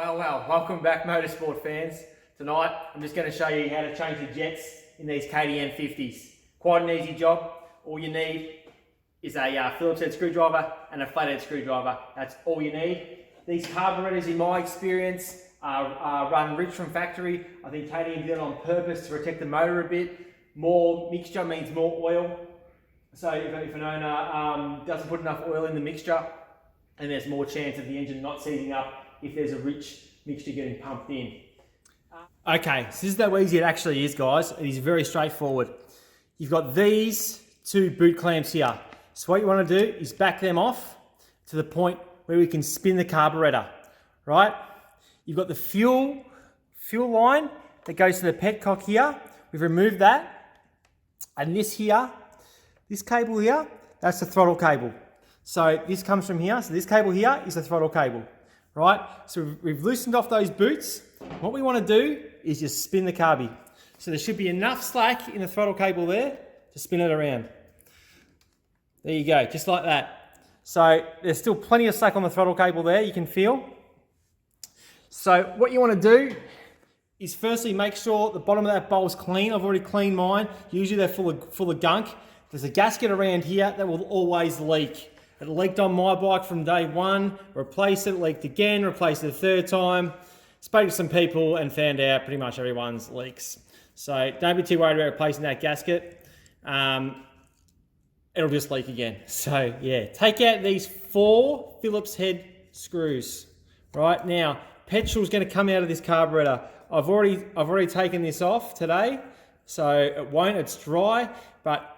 Well, welcome back Motorsport fans. Tonight I'm just going to show you how to change the jets in these KTM50s. Quite an easy job. All you need is a Phillips head screwdriver and a flathead screwdriver. That's all you need. These carburetors, in my experience, are run rich from factory. I think KTM did it on purpose to protect the motor a bit. More mixture means more oil. So if an owner doesn't put enough oil in the mixture, and there's more chance of the engine not seizing up if there's a rich mixture getting pumped in. Okay, so this is how easy it actually is, guys. It is very straightforward. You've got these two boot clamps here. So what you want to do is back them off to the point where we can spin the carburetor, right? You've got the fuel line that goes to the petcock here. We've removed that. And this here, this cable here, that's the throttle cable. So this comes from here. So this cable here is the throttle cable, right? So we've loosened off those boots. What we want to do is just spin the carby. So there should be enough slack in the throttle cable there to spin it around. There you go, just like that. So there's still plenty of slack on the throttle cable there, you can feel. So what you want to do is firstly make sure the bottom of that bowl is clean. I've already cleaned mine. Usually they're full of gunk. There's a gasket around here that will always leak. It leaked on my bike from day one, replaced it, leaked again, replaced it a third time. Spoke to some people and found out pretty much everyone's leaks. So don't be too worried about replacing that gasket. It'll just leak again. So yeah, take out these 4 Phillips head screws. Right now, petrol's going to come out of this carburetor. I've already taken this off today, so it won't, it's dry, but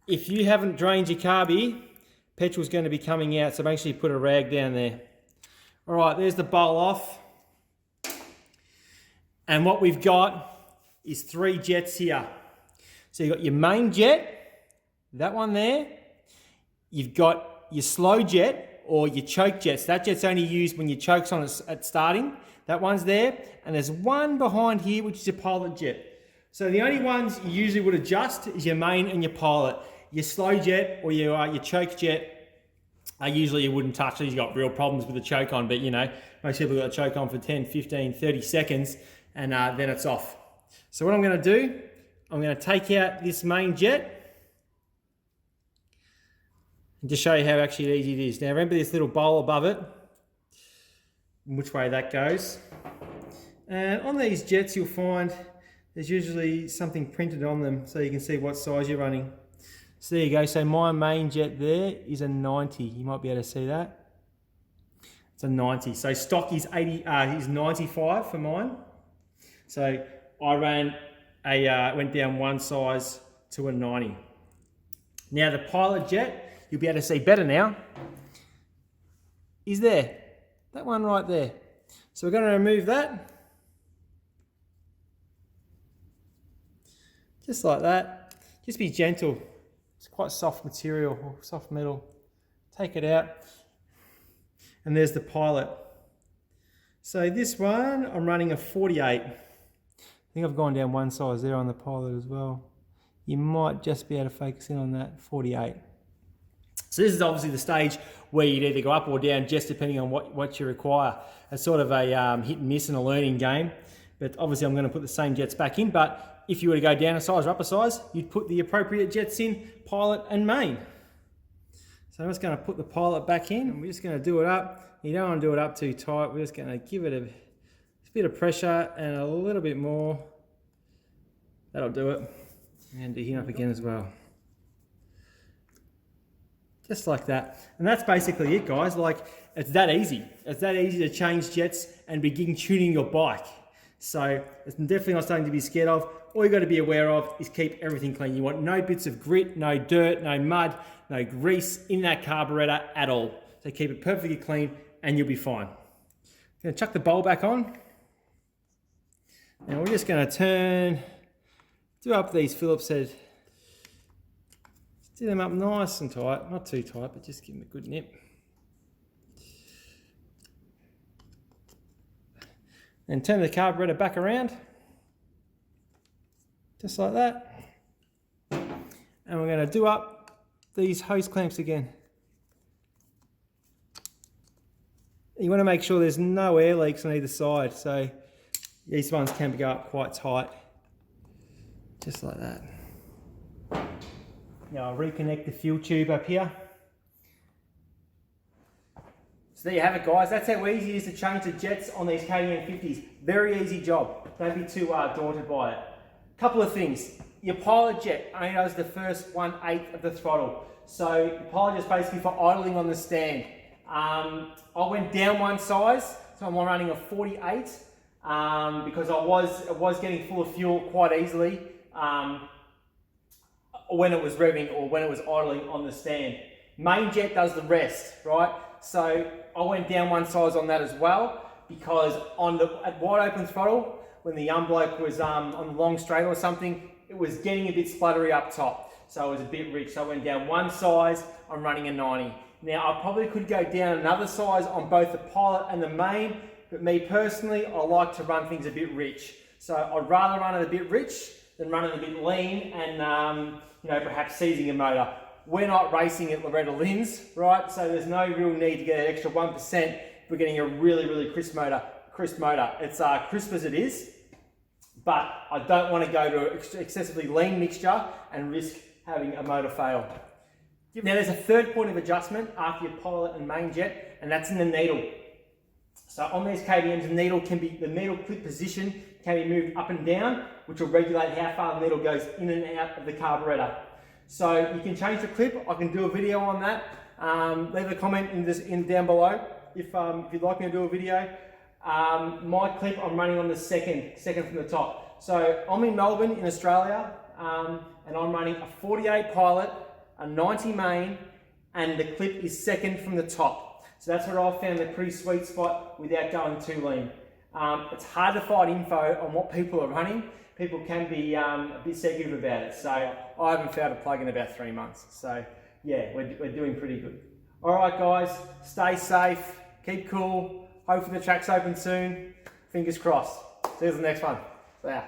if you haven't drained your carby, petrol's going to be coming out, so make sure you put a rag down there. All right, there's the bowl off. And what we've got is 3 jets here. So you've got your main jet, that one there. You've got your slow jet or your choke jets. That jet's only used when your choke's on at starting. That one's there. And there's one behind here, which is your pilot jet. So the only ones you usually would adjust is your main and your pilot. Your slow jet or your choke jet, usually you wouldn't touch. You've got real problems with the choke on, but you know, most people got a choke on for 10, 15, 30 seconds and then it's off. So what I'm going to do, I'm going to take out this main jet and just show you how actually easy it is. Now remember this little bowl above it, and which way that goes. And on these jets you'll find there's usually something printed on them so you can see what size you're running. So there you go, so my main jet there is a 90. You might be able to see that. It's a 90. So stock is 95 for mine. So I went down one size to a 90. Now the pilot jet, you'll be able to see better now, is there. That one right there. So we're going to remove that. Just like that. Just be gentle. It's quite soft material, or soft metal. Take it out. And there's the pilot. So this one, I'm running a 48. I think I've gone down one size there on the pilot as well. You might just be able to focus in on that 48. So this is obviously the stage where you'd either go up or down, just depending on what you require. It's sort of a hit and miss and a learning game. But obviously I'm going to put the same jets back in. But if you were to go down a size or up a size, you'd put the appropriate jets in, pilot and main. So I'm just going to put the pilot back in and we're just going to do it up. You don't want to do it up too tight. We're just going to give it a bit of pressure and a little bit more. That'll do it. And do him up again as well. Just like that. And that's basically it, guys. Like, it's that easy. It's that easy to change jets and begin tuning your bike. So it's definitely not something to be scared of. All you got to be aware of is keep everything clean. You want no bits of grit, no dirt, no mud, no grease in that carburetor at all. So keep it perfectly clean and you'll be fine. I'm going to chuck the bowl back on. And we're just going to do up these Phillips head. Do them up nice and tight. Not too tight, but just give them a good nip. And turn the carburetor back around. Just like that. And we're going to do up these hose clamps again. You want to make sure there's no air leaks on either side. So these ones can go up quite tight, just like that. Now I'll reconnect the fuel tube up here. So there you have it, guys. That's how easy it is to change the jets on these KTM50s. Very easy job. Don't be too daunted by it. Couple of things. Your pilot jet only does the first 1/8 of the throttle. So the pilot jet is basically for idling on the stand. I went down one size, so I'm running a 48 because I was getting full of fuel quite easily when it was revving or when it was idling on the stand. Main jet does the rest, right? So I went down one size on that as well because at wide open throttle, when the young bloke was on the long straight or something, it was getting a bit spluttery up top. So it was a bit rich. So I went down one size, I'm running a 90. Now I probably could go down another size on both the pilot and the main, but me personally, I like to run things a bit rich. So I'd rather run it a bit rich than run it a bit lean and perhaps seizing a motor. We're not racing at Loretta Lynn's, right? So there's no real need to get an extra 1% if we're getting a really, really crisp motor. It's crisp as it is, but I don't want to go to an excessively lean mixture and risk having a motor fail. Now there's a third point of adjustment after your pilot and main jet, and that's in the needle. So on these KTMs, the needle clip position can be moved up and down, which will regulate how far the needle goes in and out of the carburetor. So you can change the clip. I can do a video on that. Leave a comment down below if you'd like me to do a video. My clip, I'm running on the second from the top. So I'm in Melbourne in Australia, and I'm running a 48 pilot, a 90 main, and the clip is second from the top. So that's where I've found the pretty sweet spot without going too lean. It's hard to find info on what people are running. People can be a bit secretive about it. So I haven't found a plug in about 3 months. So yeah, we're doing pretty good. All right, guys, stay safe, keep cool. Hopefully the track's open soon. Fingers crossed. See you in the next one. See ya.